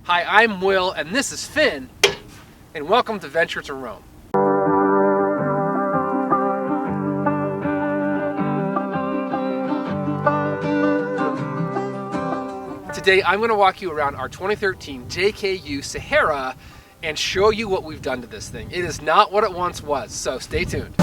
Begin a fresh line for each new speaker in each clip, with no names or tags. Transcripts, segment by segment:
Hi, I'm Will, and this is Finn, and welcome to Venture to Rome. Today, I'm going to walk you around our 2013 JKU Sahara and show you what we've done to this thing. It is not what it once was, so stay tuned.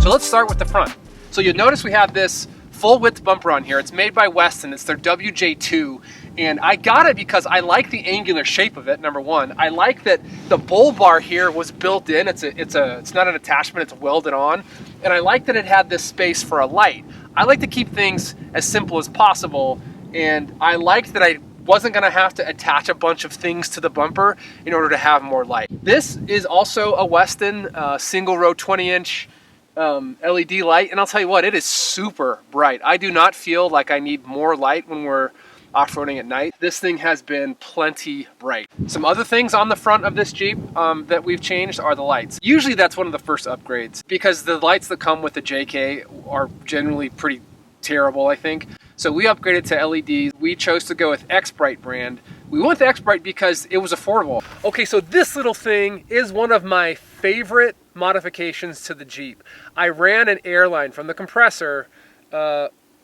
So let's start with the front. So you'll notice we have this full width bumper on here. It's made by Weston. It's their WJ2, and I got it because I like the angular shape of it. Number one, I like that the bull bar here was built in. It's not an attachment. It's welded on, and I like that it had this space for a light. I like to keep things as simple as possible, and I liked that I wasn't going to have to attach a bunch of things to the bumper in order to have more light. This is also a Weston single row 20-inch LED light, and I'll tell you what, it is super bright. I do not feel like I need more light when we're off-roading at night. This thing has been plenty bright. Some other things on the front of this Jeep that we've changed are the lights. Usually that's one of the first upgrades because the lights that come with the JK are generally pretty terrible, I think. So we upgraded to LEDs. We chose to go with X-Brite brand. We went with X-Brite because it was affordable. Okay, so this little thing is one of my favorite modifications to the Jeep. I ran an air line from the compressor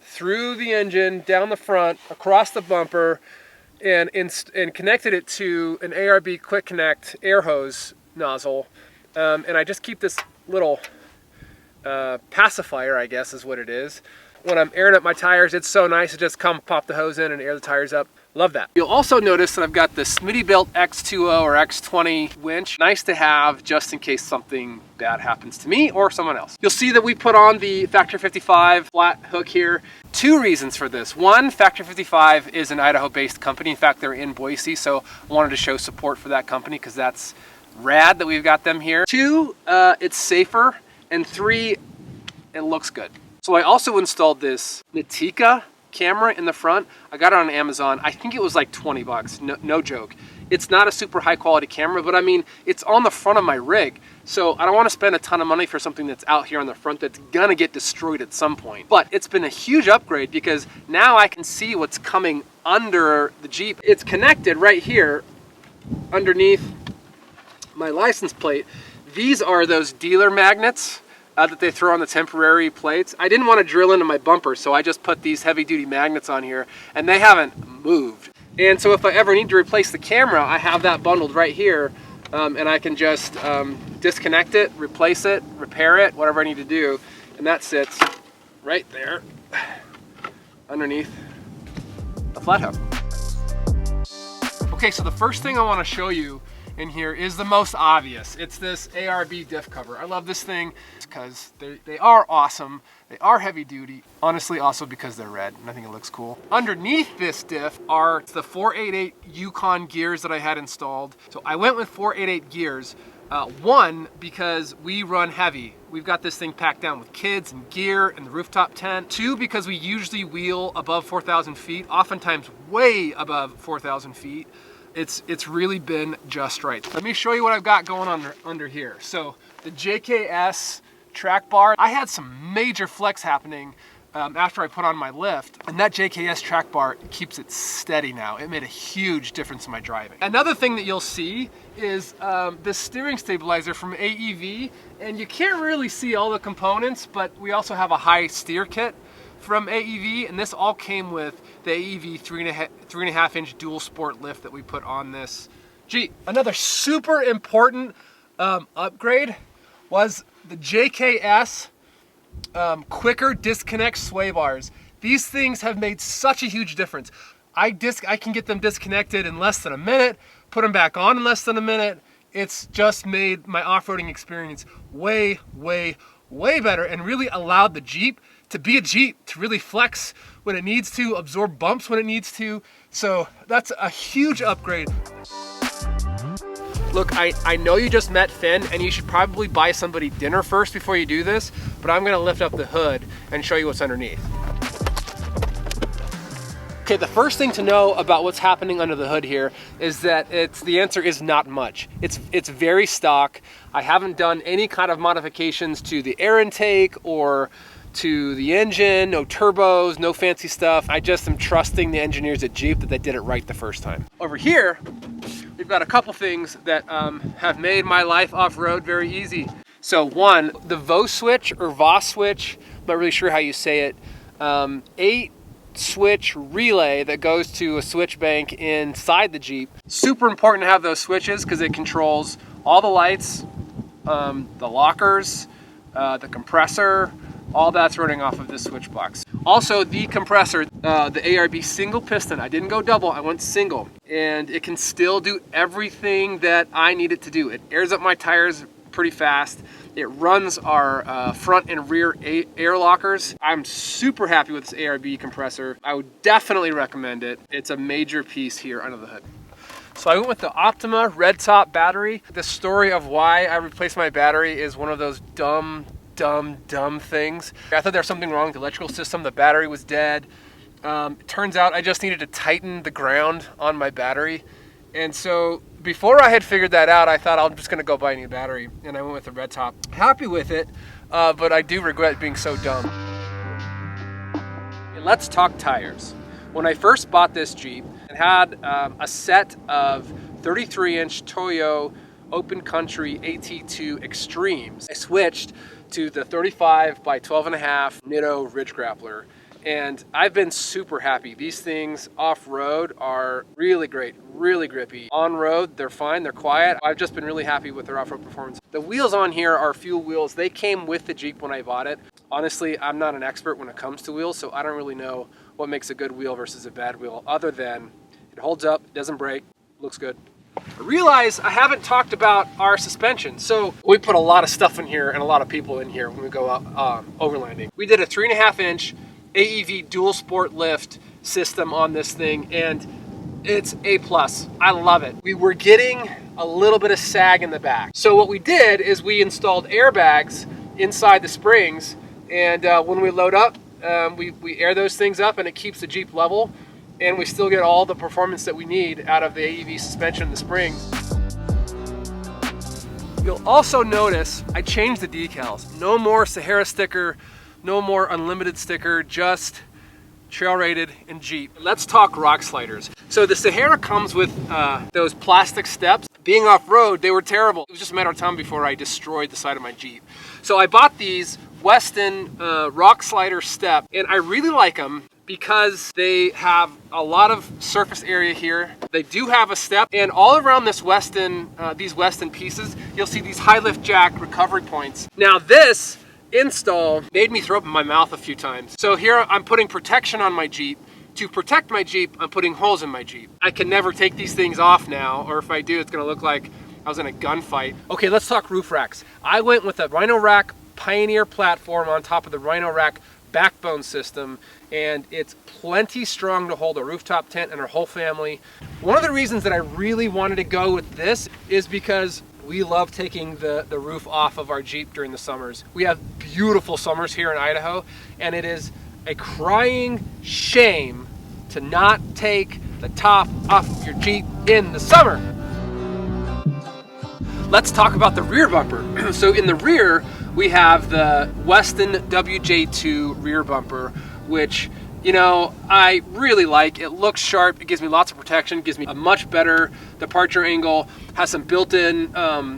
through the engine, down the front, across the bumper, and connected it to an ARB Quick Connect air hose nozzle. And I just keep this little pacifier, I guess is what it is. When I'm airing up my tires, it's so nice to just come pop the hose in and air the tires up. Love that. You'll also notice that I've got the Smittybilt X20 or X20 winch. Nice to have just in case something bad happens to me or someone else. You'll see that we put on the Factor 55 flat hook here. Two reasons for this. One, Factor 55 is an Idaho-based company. In fact, they're in Boise, so I wanted to show support for that company because that's rad that we've got them here. Two, it's safer. And three, it looks good. So I also installed this Natica camera in the front. I got it on Amazon. I think it was like 20 bucks, no joke. It's not a super high quality camera, but I mean, it's on the front of my rig. So I don't want to spend a ton of money for something that's out here on the front that's gonna get destroyed at some point. But it's been a huge upgrade because now I can see what's coming under the Jeep. It's connected right here underneath my license plate. These are those dealer magnets that they throw on the temporary plates. I didn't want to drill into my bumper, so I just put these heavy duty magnets on here, and they haven't moved. And so if I ever need to replace the camera, I have that bundled right here, and I can just disconnect it, replace it, repair it, whatever I need to do, and that sits right there underneath the flat hook. Okay, so the first thing I want to show you in here is the most obvious. It's this ARB diff cover. I love this thing because they are awesome. They are heavy duty. Honestly, also because they're red, and I think it looks cool. Underneath this diff are the 488 Yukon gears that I had installed. So I went with 488 gears. One, because we run heavy. We've got this thing packed down with kids and gear and the rooftop tent. Two, because we usually wheel above 4,000 feet, oftentimes way above 4,000 feet. It's really been just right. Let me show you what I've got going on under here. So the JKS track bar, I had some major flex happening after I put on my lift, and that JKS track bar keeps it steady now. It made a huge difference in my driving. Another thing that you'll see is the steering stabilizer from AEV, and you can't really see all the components, but we also have a high steer kit from AEV, and this all came with the AEV 3.5 inch dual sport lift that we put on this Jeep. Another super important upgrade was the JKS quicker disconnect sway bars. These things have made such a huge difference. I can get them disconnected in less than a minute, put them back on in less than a minute. It's just made my off-roading experience way, way, way better, and really allowed the Jeep to be a Jeep, to really flex when it needs to, absorb bumps when it needs to. So that's a huge upgrade. Look, I know you just met Finn, and you should probably buy somebody dinner first before you do this, but I'm gonna lift up the hood and show you what's underneath. Okay, the first thing to know about what's happening under the hood here is that the answer is not much. It's very stock. I haven't done any kind of modifications to the air intake or to the engine, no turbos, no fancy stuff. I just am trusting the engineers at Jeep that they did it right the first time. Over here, we've got a couple things that have made my life off-road very easy. So one, the VO switch or VOS switch, I'm not really sure how you say it, 8 switch relay that goes to a switch bank inside the Jeep. Super important to have those switches because it controls all the lights, the lockers, the compressor, all that's running off of this switch box. Also the compressor, the ARB single piston, I didn't go double, I went single. And it can still do everything that I need it to do. It airs up my tires pretty fast. It runs our front and rear air lockers. I'm super happy with this ARB compressor. I would definitely recommend it. It's a major piece here under the hood. So I went with the Optima red top battery. The story of why I replaced my battery is one of those dumb things. I thought there was something wrong with the electrical system. The battery was dead. It turns out I just needed to tighten the ground on my battery. And so before I had figured that out, I thought I'm just gonna go buy a new battery. And I went with the red top. Happy with it, but I do regret being so dumb. And let's talk tires. When I first bought this Jeep, it had a set of 33-inch Toyo Open Country AT2 Extremes. I switched to the 35 by 12.5 Nitto Ridge Grappler, and I've been super happy. These things off-road are really great, really grippy. On-road, they're fine, they're quiet. I've just been really happy with their off-road performance. The wheels on here are fuel wheels. They came with the Jeep when I bought it. Honestly, I'm not an expert when it comes to wheels, so I don't really know what makes a good wheel versus a bad wheel, other than it holds up, it doesn't break, looks good. I realize I haven't talked about our suspension. So we put a lot of stuff in here and a lot of people in here when we go out overlanding. We did a 3.5-inch AEV dual sport lift system on this thing, and it's A+. I love it. We were getting a little bit of sag in the back. So what we did is we installed airbags inside the springs, and when we load up, we air those things up and it keeps the Jeep level, and we still get all the performance that we need out of the AEV suspension and the springs. You'll also notice I changed the decals. No more Sahara sticker, no more unlimited sticker, just trail rated and Jeep. Let's talk rock sliders. So the Sahara comes with those plastic steps. Being off-road, they were terrible. It was just a matter of time before I destroyed the side of my Jeep. So I bought these Weston rock slider step, and I really like them because they have a lot of surface area here. They do have a step, and all around this Weston, these Weston pieces, you'll see these high lift jack recovery points. Now this install made me throw up in my mouth a few times. So here I'm putting protection on my Jeep. To protect my Jeep, I'm putting holes in my Jeep. I can never take these things off now, or if I do, it's gonna look like I was in a gunfight. Okay, let's talk roof racks. I went with a Rhino Rack Pioneer platform on top of the Rhino Rack backbone system, and it's plenty strong to hold a rooftop tent and our whole family. One of the reasons that I really wanted to go with this is because we love taking the roof off of our Jeep during the summers. We have beautiful summers here in Idaho, and it is a crying shame to not take the top off of your Jeep in the summer. Let's talk about the rear bumper. So in the rear, we have the Weston WJ2 rear bumper, which, you know, I really like. It looks sharp, it gives me lots of protection, gives me a much better departure angle, has some built-in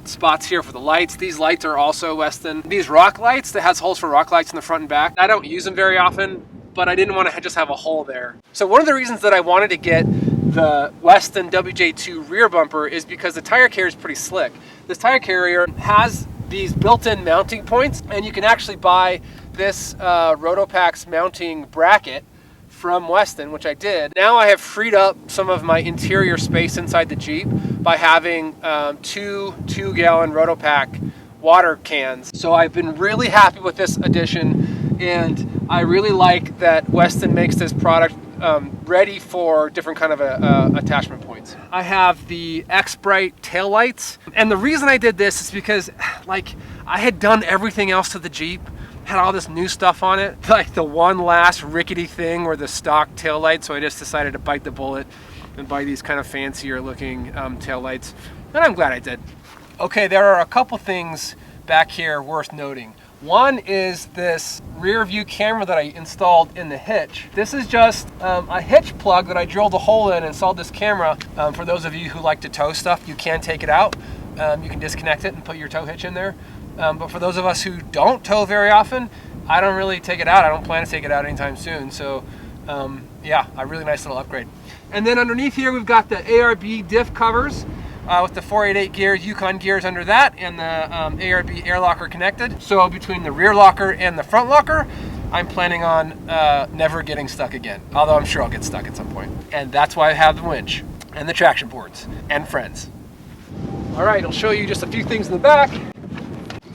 spots here for the lights. These lights are also Weston. These rock lights, that has holes for rock lights in the front and back. I don't use them very often, but I didn't want to just have a hole there. So one of the reasons that I wanted to get the Weston WJ2 rear bumper is because the tire carrier is pretty slick. This tire carrier has these built-in mounting points, and you can actually buy this Rotopax mounting bracket from Weston, which I did. Now I have freed up some of my interior space inside the Jeep by having two 2-gallon Rotopack water cans. So I've been really happy with this addition, and I really like that Weston makes this product ready for different kind of attachment points. I have the X-Brite taillights, and the reason I did this is because, like, I had done everything else to the Jeep, had all this new stuff on it, like the one last rickety thing were the stock taillights, so I just decided to bite the bullet and buy these kind of fancier looking taillights, and I'm glad I did. Okay, there are a couple things back here worth noting. One is this rear view camera that I installed in the hitch. This is just a hitch plug that I drilled a hole in and installed this camera. For those of you who like to tow stuff, you can take it out. You can disconnect it and put your tow hitch in there. But for those of us who don't tow very often, I don't really take it out. I don't plan to take it out anytime soon. So yeah, a really nice little upgrade. And then underneath here, we've got the ARB diff covers with the 488 gears, Yukon gears under that, and the ARB air locker connected. So between the rear locker and the front locker, I'm planning on never getting stuck again. Although I'm sure I'll get stuck at some point. And that's why I have the winch and the traction boards and friends. All right, I'll show you just a few things in the back.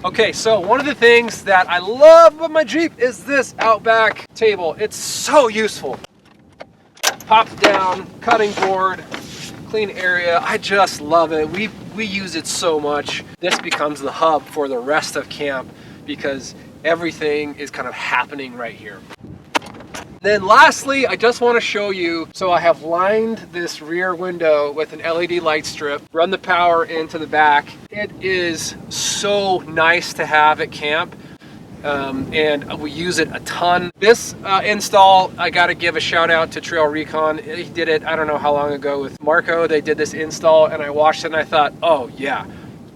Okay, so one of the things that I love about my Jeep is this Outback table. It's so useful. Pops down, cutting board, clean area. I just love it. We use it so much. This becomes the hub for the rest of camp because everything is kind of happening right here. Then lastly, I just want to show you, so I have lined this rear window with an LED light strip, run the power into the back. It is so nice to have at camp. And we use it a ton. This install, I got to give a shout out to Trail Recon. He did it, I don't know how long ago with Marco. They did this install and I watched it and I thought, oh yeah,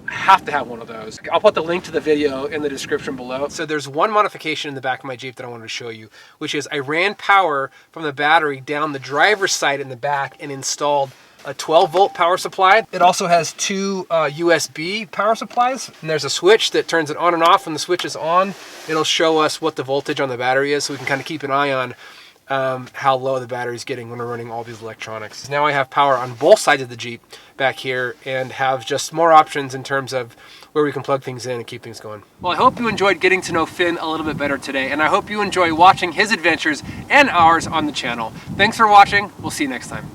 I have to have one of those. I'll put the link to the video in the description below. So there's one modification in the back of my Jeep that I wanted to show you, which is I ran power from the battery down the driver's side in the back and installed a 12-volt power supply. It also has two USB power supplies, and there's a switch that turns it on and off. When the switch is on, it'll show us what the voltage on the battery is, so we can kind of keep an eye on how low the battery's getting when we're running all these electronics. Now I have power on both sides of the Jeep back here and have just more options in terms of where we can plug things in and keep things going. Well, I hope you enjoyed getting to know Finn a little bit better today, and I hope you enjoy watching his adventures and ours on the channel. Thanks for watching. We'll see you next time.